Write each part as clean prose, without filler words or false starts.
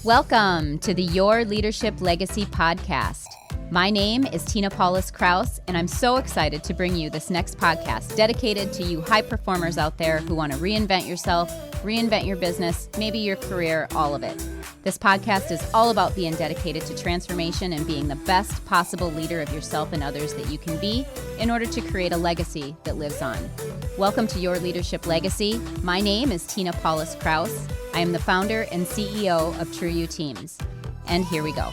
Welcome to the Your Leadership Legacy podcast. My name is Tina Paulus-Krause, and I'm so excited to bring you this next podcast dedicated to you high performers out there who want to reinvent yourself, reinvent your business, maybe your career, all of it. This podcast is all about being dedicated to transformation and being the best possible leader of yourself and others that you can be in order to create a legacy that lives on. Welcome to Your Leadership Legacy. My name is Tina Paulus-Krause. I am the founder and CEO of True You Teams. And here we go.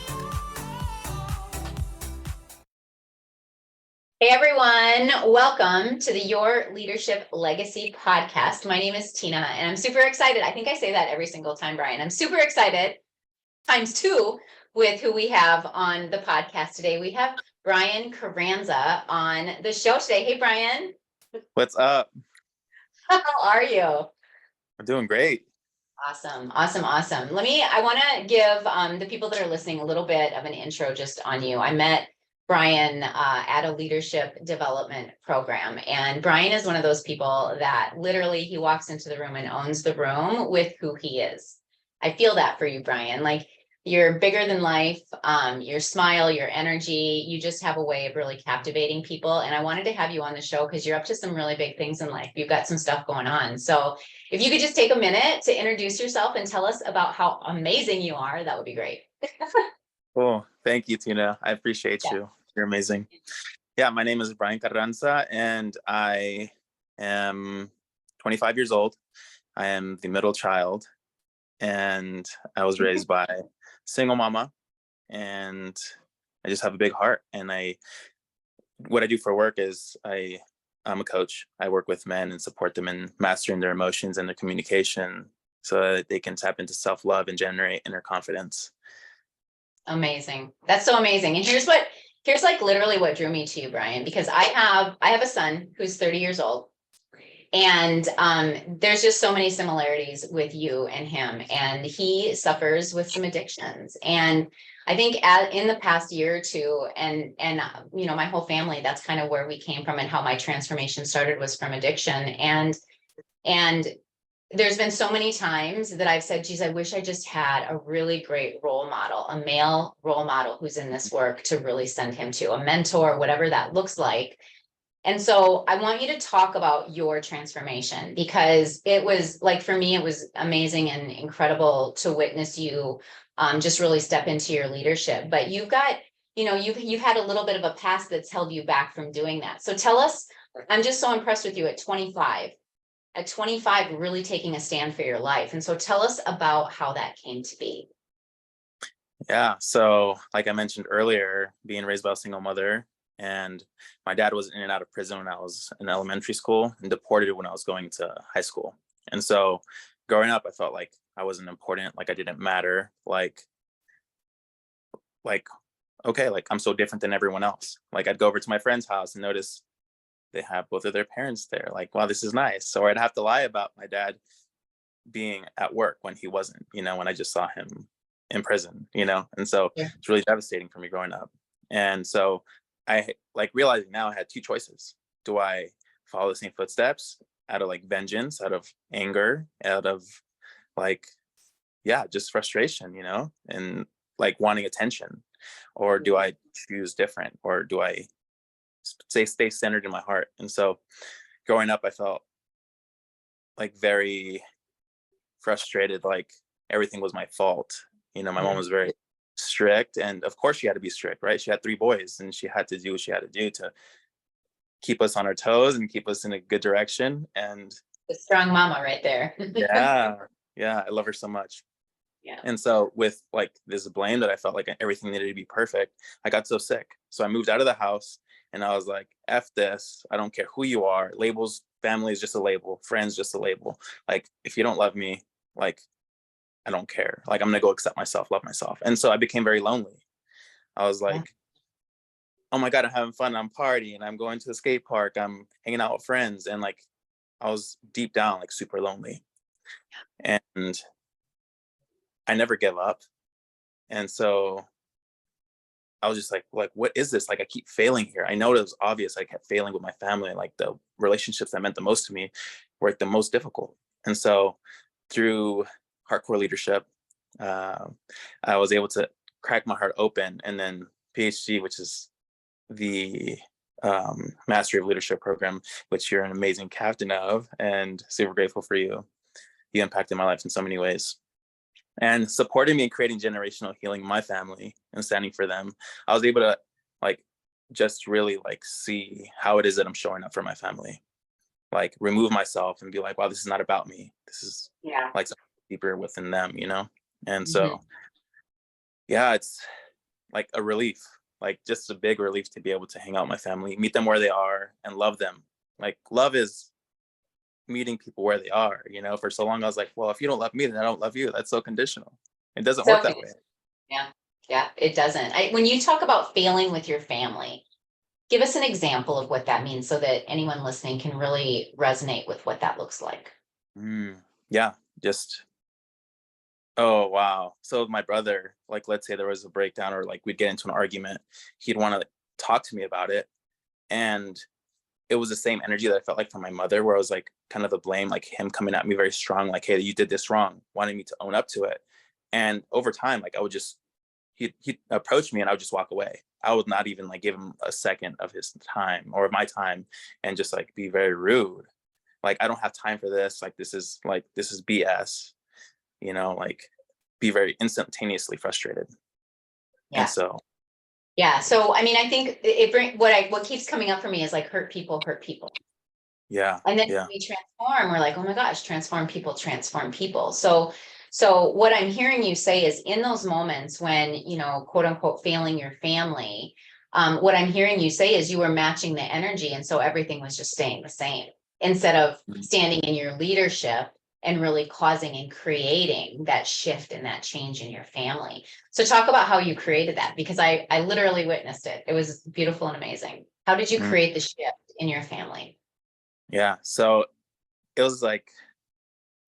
Hey everyone, welcome to the Your Leadership Legacy podcast. My name is Tina and I'm super excited. I think I say that every single time, Bryan. I'm super excited, times two, with who we have on the podcast today. We have Bryan Carranza on the show today. Hey, Bryan. What's up? How are you? I'm doing great. Awesome. I want to give the people that are listening a little bit of an intro just on you. I met Bryan at a leadership development program. And Bryan is one of those people that literally he walks into the room and owns the room with who he is. I feel that for you, Bryan. Like you're bigger than life, your smile, your energy, you just have a way of really captivating people. And I wanted to have you on the show because you're up to some really big things in life. You've got some stuff going on. So if you could just take a minute to introduce yourself and tell us about how amazing you are, that would be great. Cool. Thank you, Tina. I appreciate you. You're amazing. Yeah, my name is Bryan Carranza and I am 25 years old. I am the middle child and I was raised by a single mama and I just have a big heart. And what I do for work is I'm a coach. I work with men and support them in mastering their emotions and their communication so that they can tap into self-love and generate inner confidence. Amazing. That's so amazing. And here's like literally what drew me to you, Bryan, because I have a son who's 30 years old. And there's just so many similarities with you and him. And he suffers with some addictions. And I think in the past year or two, and you know, my whole family, that's kind of where we came from and how my transformation started was from addiction. And there's been so many times that I've said, geez, I wish I just had a really great role model, a male role model who's in this work to really send him to, a mentor, whatever that looks like. And so I want you to talk about your transformation because it was like, for me, it was amazing and incredible to witness you just really step into your leadership. But you've got, you know, you've had a little bit of a past that's held you back from doing that. So tell us, I'm just so impressed with you at 25, really taking a stand for your life. And so tell us about how that came to be. Yeah. So like I mentioned earlier, being raised by a single mother, and my dad was in and out of prison when I was in elementary school and deported when I was going to high school. And so growing up, I felt like I wasn't important, like I didn't matter, like, okay, like I'm so different than everyone else. Like I'd go over to my friend's house and notice they have both of their parents there. Like, wow, this is nice. So I'd have to lie about my dad being at work when he wasn't, you know, when I just saw him in prison, you know? And so it's really devastating for me growing up. And so I like realizing now I had two choices. Do I follow the same footsteps out of like vengeance, out of anger, out of like, just frustration, you know, and like wanting attention? Or do I choose different? Or do I stay centered in my heart? And so growing up, I felt like very frustrated, like everything was my fault. You know, my mom was very strict, and of course she had to be strict, right? She had 3 boys and she had to do what she had to do to keep us on our toes and keep us in a good direction. And the strong mama right there. yeah, I love her so much. Yeah. And so with like this blame that I felt like everything needed to be perfect, I got so sick. So I moved out of the house and I was like, F this. I don't care who you are. Labels, family is just a label. Friends, just a label. Like, if you don't love me, like, I don't care. Like, I'm going to go accept myself, love myself. And so I became very lonely. I was like, oh my God, I'm having fun. I'm partying. I'm going to the skate park. I'm hanging out with friends. And like, I was deep down, like super lonely. And I never give up. And so I was just like, what is this? Like, I keep failing here. I know it was obvious. I kept failing with my family. Like the relationships that meant the most to me were like the most difficult. And so through hardcore leadership, I was able to crack my heart open, and then PhD, which is the Mastery of Leadership program, which you're an amazing captain of, and super grateful for you. You impacted my life in so many ways. And supporting me in creating generational healing in my family and standing for them, I was able to like just really like see how it is that I'm showing up for my family. Like remove myself and be like, wow, this is not about me. This is like something deeper within them, you know? And so yeah, it's like a relief, like just a big relief to be able to hang out with my family, meet them where they are and love them. Like love is meeting people where they are, you know. For so long I was like, well, if you don't love me, then I don't love you. That's so conditional. It doesn't work that way. Yeah, it doesn't. When you talk about failing with your family, give us an example of what that means so that anyone listening can really resonate with what that looks like. Yeah, just, oh, wow. So my brother, like, let's say there was a breakdown or like we'd get into an argument, he'd want to like, talk to me about it. And it was the same energy that I felt like from my mother, where I was like kind of the blame, like him coming at me very strong, like, hey, you did this wrong, wanting me to own up to it. And over time, like I would just, he'd approach me and I would just walk away. I would not even like give him a second of his time or my time, and just like be very rude. Like, I don't have time for this. Like, this is BS, you know, like be very instantaneously frustrated. Yeah. And so, yeah. So, I mean, I think what keeps coming up for me is like hurt people. yeah. And then Yeah. we transform, we're like, oh my gosh, transform people. So what I'm hearing you say is in those moments when, you know, quote unquote, failing your family, what I'm hearing you say is you were matching the energy. And so everything was just staying the same instead of standing in your leadership and really causing and creating that shift and that change in your family. So talk about how you created that, because I literally witnessed it. It was beautiful and amazing. How did you create the shift in your family? Yeah. So it was like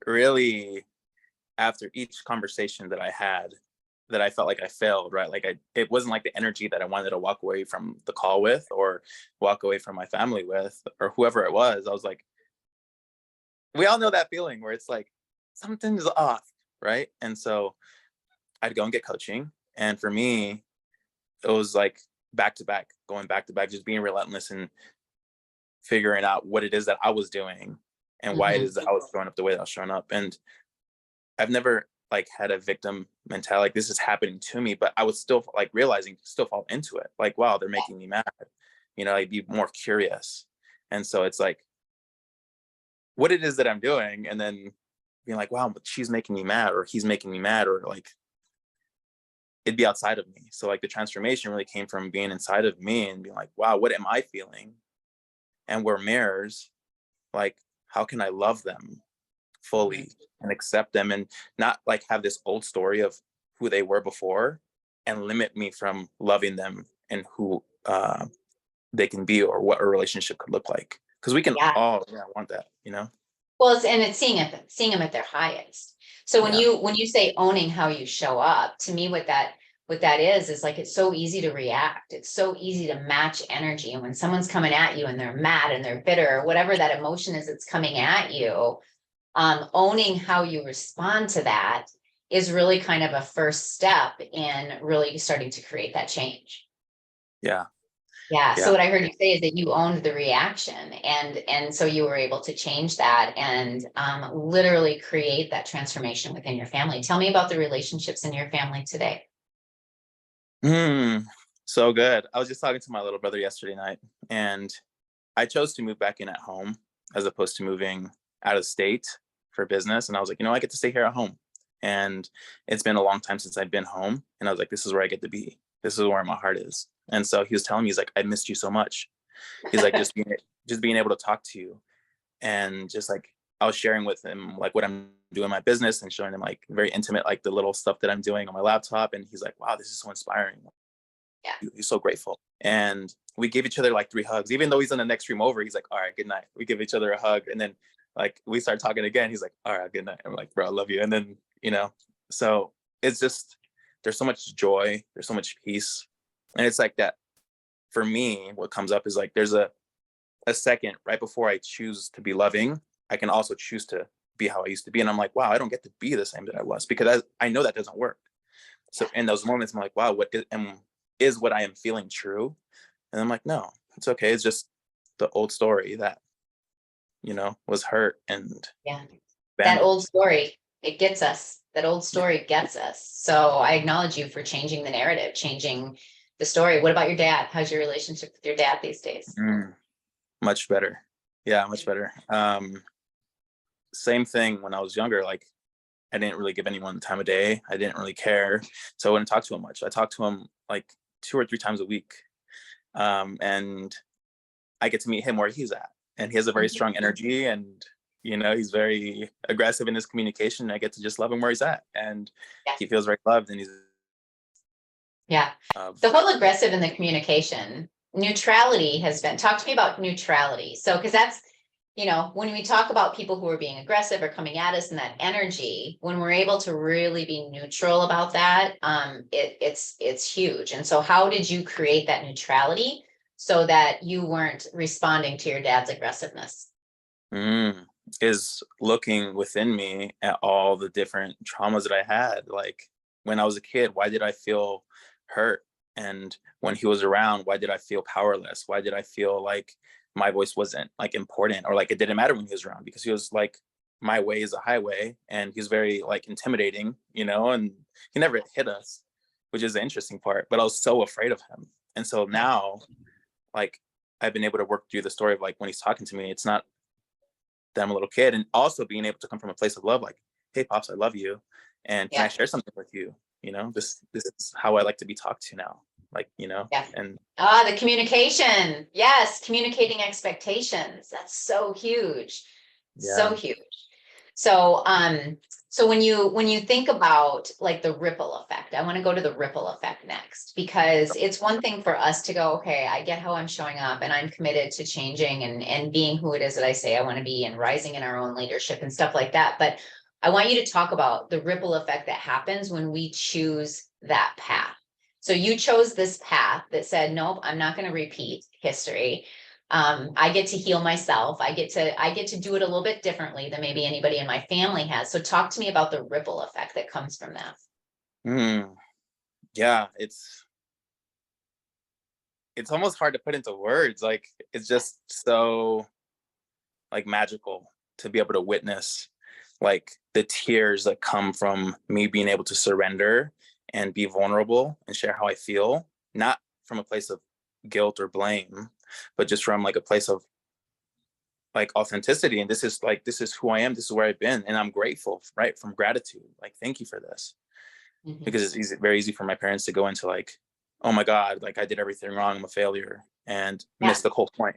really after each conversation that I had that I felt like I failed, right? Like it wasn't like the energy that I wanted to walk away from the call with or walk away from my family with or whoever it was. I was like, we all know that feeling where it's like something's off, right? And so I'd go and get coaching. And for me, it was like back to back, going back to back, just being relentless and figuring out what it is that I was doing and why it is that I was showing up the way that I was showing up. And I've never like had a victim mentality, like this is happening to me, but I was still like realizing, still fall into it. Like, wow, they're making me mad. You know, I'd be more curious. And so it's like, what it is that I'm doing, and then being like, wow, but she's making me mad, or he's making me mad, or like it'd be outside of me. So like the transformation really came from being inside of me and being like, wow, what am I feeling? And we're mirrors. Like, how can I love them fully and accept them and not like have this old story of who they were before and limit me from loving them and who they can be or what a relationship could look like? Because we can all want that, you know? Well, it's seeing them at their highest. So when you say owning how you show up, to me, what that is like, it's so easy to react. It's so easy to match energy. And when someone's coming at you and they're mad and they're bitter, or whatever that emotion is that's coming at you, owning how you respond to that is really kind of a first step in really starting to create that change. Yeah. Yeah. So what I heard you say is that you owned the reaction, and so you were able to change that and literally create that transformation within your family. Tell me about the relationships in your family today. So good. I was just talking to my little brother yesterday night, and I chose to move back in at home as opposed to moving out of state for business. And I was like, you know, I get to stay here at home. And it's been a long time since I've been home. And I was like, this is where I get to be. This is where my heart is. And so he was telling me, he's like, I missed you so much. He's like, just being able to talk to you. And just like, I was sharing with him like what I'm doing in my business and showing him like very intimate, like the little stuff that I'm doing on my laptop. And he's like, wow, this is so inspiring. He's so grateful. And we gave each other like 3 hugs, even though he's in the next room over. He's like, all right, good night. We give each other a hug. And then like, we start talking again. He's like, all right, good night. I'm like, bro, I love you. And then, you know, so it's just, there's so much joy. There's so much peace. And it's like that for me, what comes up is like, there's a second right before I choose to be loving, I can also choose to be how I used to be. And I'm like, wow, I don't get to be the same that I was, because I know that doesn't work. So in those moments, I'm like, wow, is what I am feeling true? And I'm like, no, it's okay. It's just the old story that, was hurt and Yeah. That abandoned. old story, it gets us. That old story gets us. So I acknowledge you for changing the narrative, changing the story. What about your dad? How's your relationship with your dad these days? Much better. Yeah, much better. Same thing when I was younger. Like, I didn't really give anyone the time of day. I didn't really care. So I wouldn't talk to him much. I talked to him like 2 or 3 times a week. And I get to meet him where he's at. And he has a very strong energy, and he's very aggressive in his communication. I get to just love him where he's at, and he feels very loved. And he's the whole aggressive in the communication. Neutrality has been, talk to me about neutrality. So, because that's, when we talk about people who are being aggressive or coming at us in that energy, when we're able to really be neutral about that, it's huge. And so how did you create that neutrality so that you weren't responding to your dad's aggressiveness? Is looking within me at all the different traumas that I had. Like, when I was a kid, why did I feel hurt? And when he was around, why did I feel powerless? Why did I feel like my voice wasn't like important, or like it didn't matter when he was around? Because he was like, my way is a highway, and he's very like intimidating, and he never hit us, which is the interesting part. But I was so afraid of him. And so now, like, I've been able to work through the story of like, when he's talking to me, it's not that I'm a little kid, and also being able to come from a place of love, like, hey, Pops, I love you, and can I share something with you? This is how I like to be talked to now. Like, and the communication. Yes, communicating expectations. That's so huge. So huge. So so when you think about like the ripple effect, I want to go to the ripple effect next, because it's one thing for us to go, okay, I get how I'm showing up and I'm committed to changing and being who it is that I say I want to be, and rising in our own leadership and stuff like that. But I want you to talk about the ripple effect that happens when we choose that path. So you chose this path that said, nope, I'm not going to repeat history. I get to heal myself. I get to do it a little bit differently than maybe anybody in my family has. So talk to me about the ripple effect that comes from that. Yeah, it's almost hard to put into words. Like, it's just so like magical to be able to witness like the tears that come from me being able to surrender and be vulnerable and share how I feel, not from a place of guilt or blame, but just from like a place of like authenticity. And this is who I am. This is where I've been. And I'm grateful, right? From gratitude. Like, thank you for this. Because it's very easy for my parents to go into like, oh my God, like I did everything wrong. I'm a failure, and miss the whole point,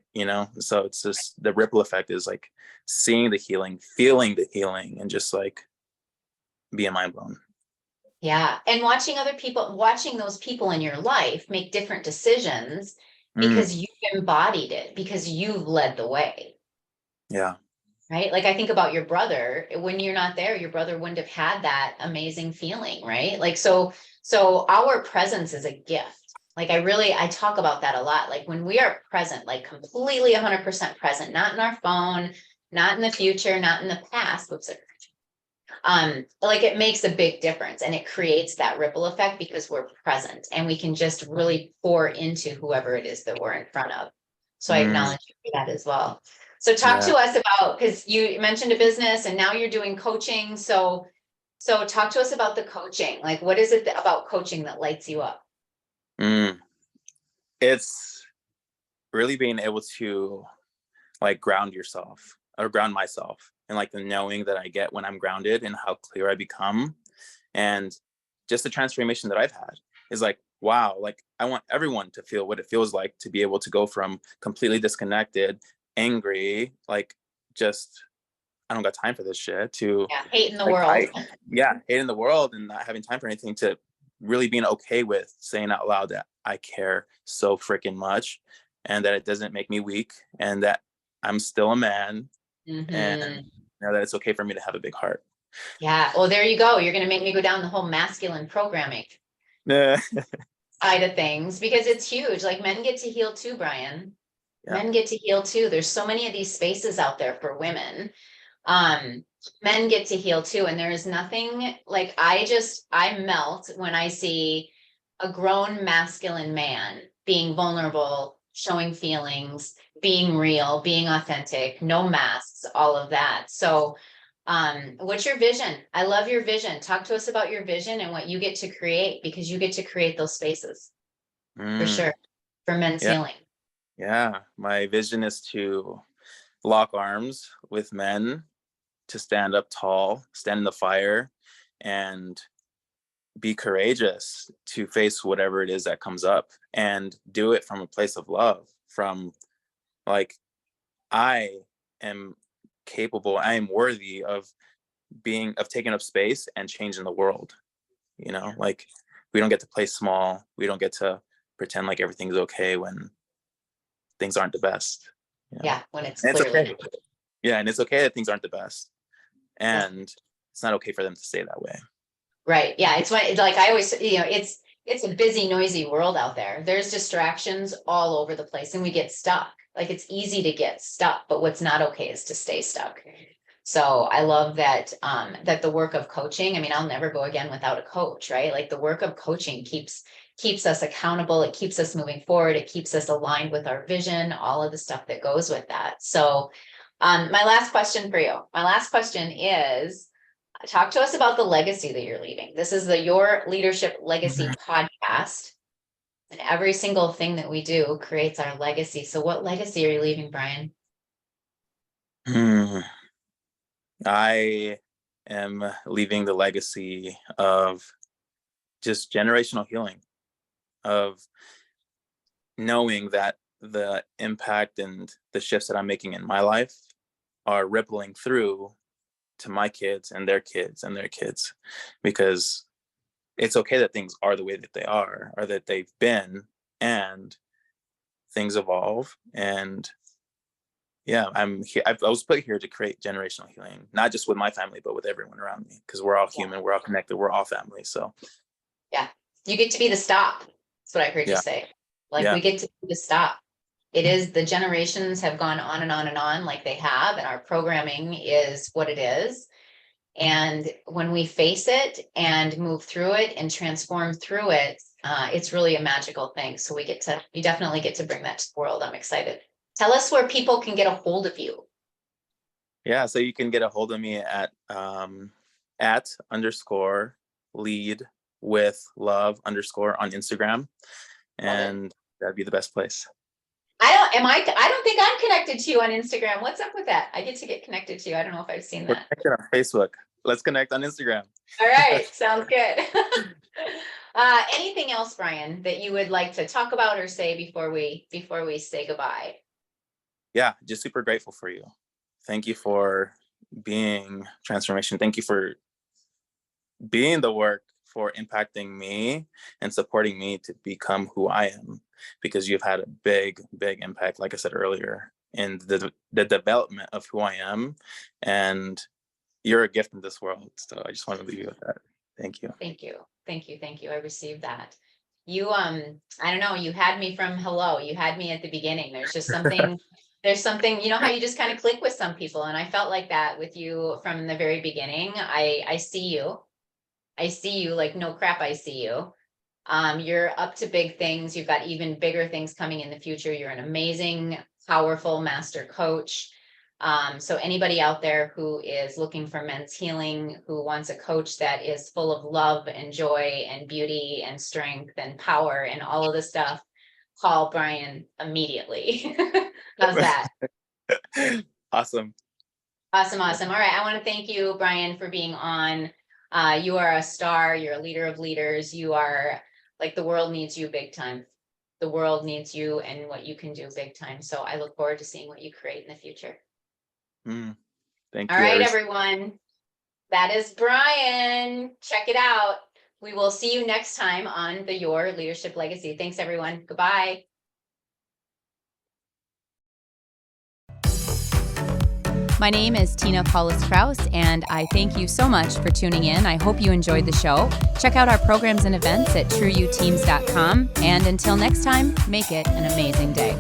So it's just the ripple effect is like seeing the healing, feeling the healing, and just like being mind blown. Yeah. And watching those people in your life make different decisions because you've embodied it, because you've led the way. Yeah. Right. Like, I think about your brother. When you're not there, your brother wouldn't have had that amazing feeling. Right. Like, so our presence is a gift. Like, I talk about that a lot. Like, when we are present, like completely 100% present, not in our phone, not in the future, not in the past. Whoops. Like, it makes a big difference, and it creates that ripple effect because we're present and we can just really pour into whoever it is that we're in front of. So I acknowledge you for that as well. So talk to us about, because you mentioned a business and now you're doing coaching. So talk to us about the coaching. Like, what is it about coaching that lights you up? It's really being able to like ground yourself, or ground myself, and like the knowing that I get when I'm grounded, and how clear I become. And just the transformation that I've had is like, wow, like I want everyone to feel what it feels like to be able to go from completely disconnected, angry, like just, I don't got time for this shit, to hating the like, world. Hating the world and not having time for anything, to really being okay with saying out loud that I care so freaking much, and that it doesn't make me weak, and that I'm still a man, and that it's okay for me to have a big heart. Yeah. Well, there you go. You're going to make me go down the whole masculine programming side of things, because it's huge. Like, men get to heal too, Bryan. Men get to heal too. There's so many of these spaces out there for women. men get to heal too. And there is nothing like, I melt when I see a grown masculine man being vulnerable, showing feelings, being real, being authentic, no masks, all of that. So, what's your vision? I love your vision. Talk to us about your vision and what you get to create, because you get to create those spaces for sure for men's Yeah. healing. Yeah. My vision is to lock arms with men, to stand up tall, stand in the fire, and be courageous to face whatever it is that comes up, and do it from a place of love, from like, I am capable, I am worthy of taking up space and changing the world. Like, we don't get to play small. We don't get to pretend like everything's okay when things aren't the best. Yeah, when it's And it's clearly okay. Yeah, and it's okay that things aren't the best. And it's not okay for them to stay that way. right. Yeah, it's like I always, it's a busy, noisy world out there. There's distractions all over the place, and we get stuck. Like, it's easy to get stuck, but what's not okay is to stay stuck. So I love that, that the work of coaching, I mean, I'll never go again without a coach, right? Like, the work of coaching keeps us accountable. It keeps us moving forward. It keeps us aligned with our vision, all of the stuff that goes with that. So, my last question for you, is, talk to us about the legacy that you're leaving. This is the Your Leadership Legacy podcast. And every single thing that we do creates our legacy. So what legacy are you leaving, Bryan? I am leaving the legacy of just generational healing, of knowing that the impact and the shifts that I'm making in my life are rippling through to my kids and their kids and their kids, because it's okay that things are the way that they are, or that they've been, and things evolve. And yeah, I'm here. I was put here to create generational healing, not just with my family, but with everyone around me, because we're all human, we're all connected, we're all family. So Yeah, you get to be the stop. That's what I heard you say. Like, we get to be the stop. It is, the generations have gone on and on and on like they have, and our programming is what it is. And when we face it and move through it and transform through it, it's really a magical thing. So you definitely get to bring that to the world. I'm excited. Tell us where people can get a hold of you. Yeah, so you can get a hold of me at @_ lead with love _ on Instagram, and that'd be the best place. I don't think I'm connected to you on Instagram. What's up with that? I get to get connected to you. I don't know if I've seen that. We're connected on Facebook. Let's connect on Instagram. All right, sounds good. Anything else, Bryan, that you would like to talk about or say before we say goodbye? Yeah, just super grateful for you. Thank you for being transformation. Thank you for being the work, for impacting me and supporting me to become who I am, because you've had a big impact, like I said earlier, in the development of who I am, and you're a gift in this world. So I just want to leave you with that. Thank you. Thank you. I received that. You, I don't know, you had me from hello. You had me at the beginning. There's just something, you know how you just kind of click with some people. And I felt like that with you from the very beginning. I see you. Like, no crap, I see you. You're up to big things. You've got even bigger things coming in the future. You're an amazing, powerful master coach. So anybody out there who is looking for men's healing, who wants a coach that is full of love and joy and beauty and strength and power and all of this stuff, call Bryan immediately. How's that? Awesome. All right. I want to thank you, Bryan, for being on. You are a star. You're a leader of leaders. You are, like, the world needs you big time. The world needs you and what you can do big time. So I look forward to seeing what you create in the future. Thank you. All right, everyone. That is Bryan. Check it out. We will see you next time on the Your Leadership Legacy. Thanks, everyone. Goodbye. My name is Tina Paulus-Krause, and I thank you so much for tuning in. I hope you enjoyed the show. Check out our programs and events at trueyouteams.com. And until next time, make it an amazing day.